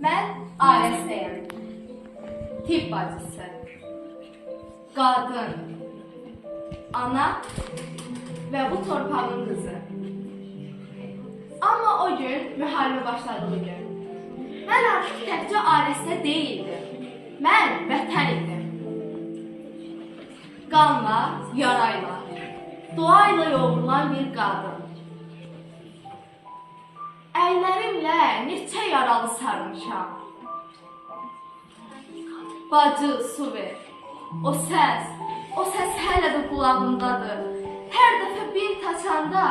Mən Ailəsiyəm. Tibb bacısı, qadın, ana və bu torpağın qızı. Amma o gün müharibə başladığı gün. Mən artıq təkcə Ailəsiyə deyildim. Mən vətən idim. Qanla, yarayla, duayla yoğrulan bir qadın. Əllərimlə neçə yaralı sarmışam. Bacı, su ver. O səs hələ də qulağımdadır. Hər dəfə bint açanda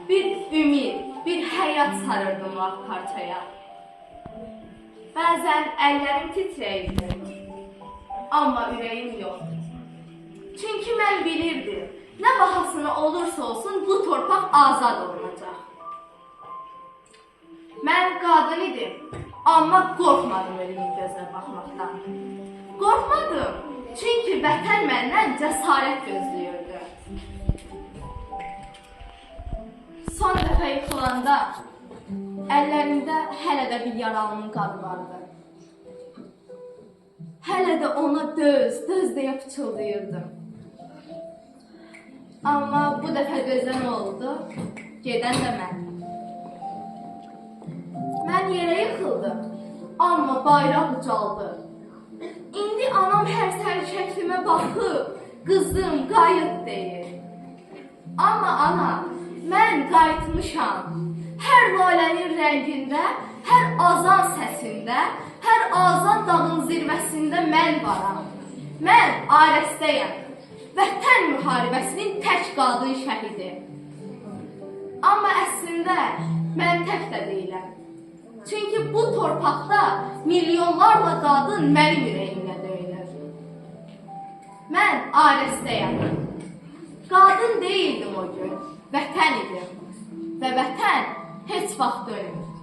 bir ümid, bir həyat sarırdım o parçaya. Bəzən əllərim titrəyirdi, amma ürəyim yox. Çünki mən bilirdim, nə bahasına olursa olsun bu torpaq azad olunacaq. Mən qadın idim, amma qorxmadım ölümün gözünə baxmaqdan. Qorxmadım, çünki vətən məndən cəsarət gözləyirdi. Son dəfə yıxılanda əllərimdə hələ də bir yaralının qanı vardı. Hələ də ona döz deyə pıçıldayırdım. Amma bu dəfə dözən oldu, gedən də mən. Mən yerə yıxıldım, amma bayraq ucaldı. İndi anam hər səhər şəklimə baxıb, qızım qayıt deyir. Amma ana, mən qayıtmışam. Hər lalənin rəngində, hər azan səsində, hər azan dağın zirvəsində mən varam. Mən Ailəsiyəm. Vətən müharibəsinin tək qadın şəhidi. Amma əslində mən tək də deyiləm. Çünki bu torpaqda milyonlarla qadın mənim ürəyimlə döyünür. Mən Ailəsiyəm. Qadın deyildim o gün, vətən idim. Və vətən heç vaxt dönmür.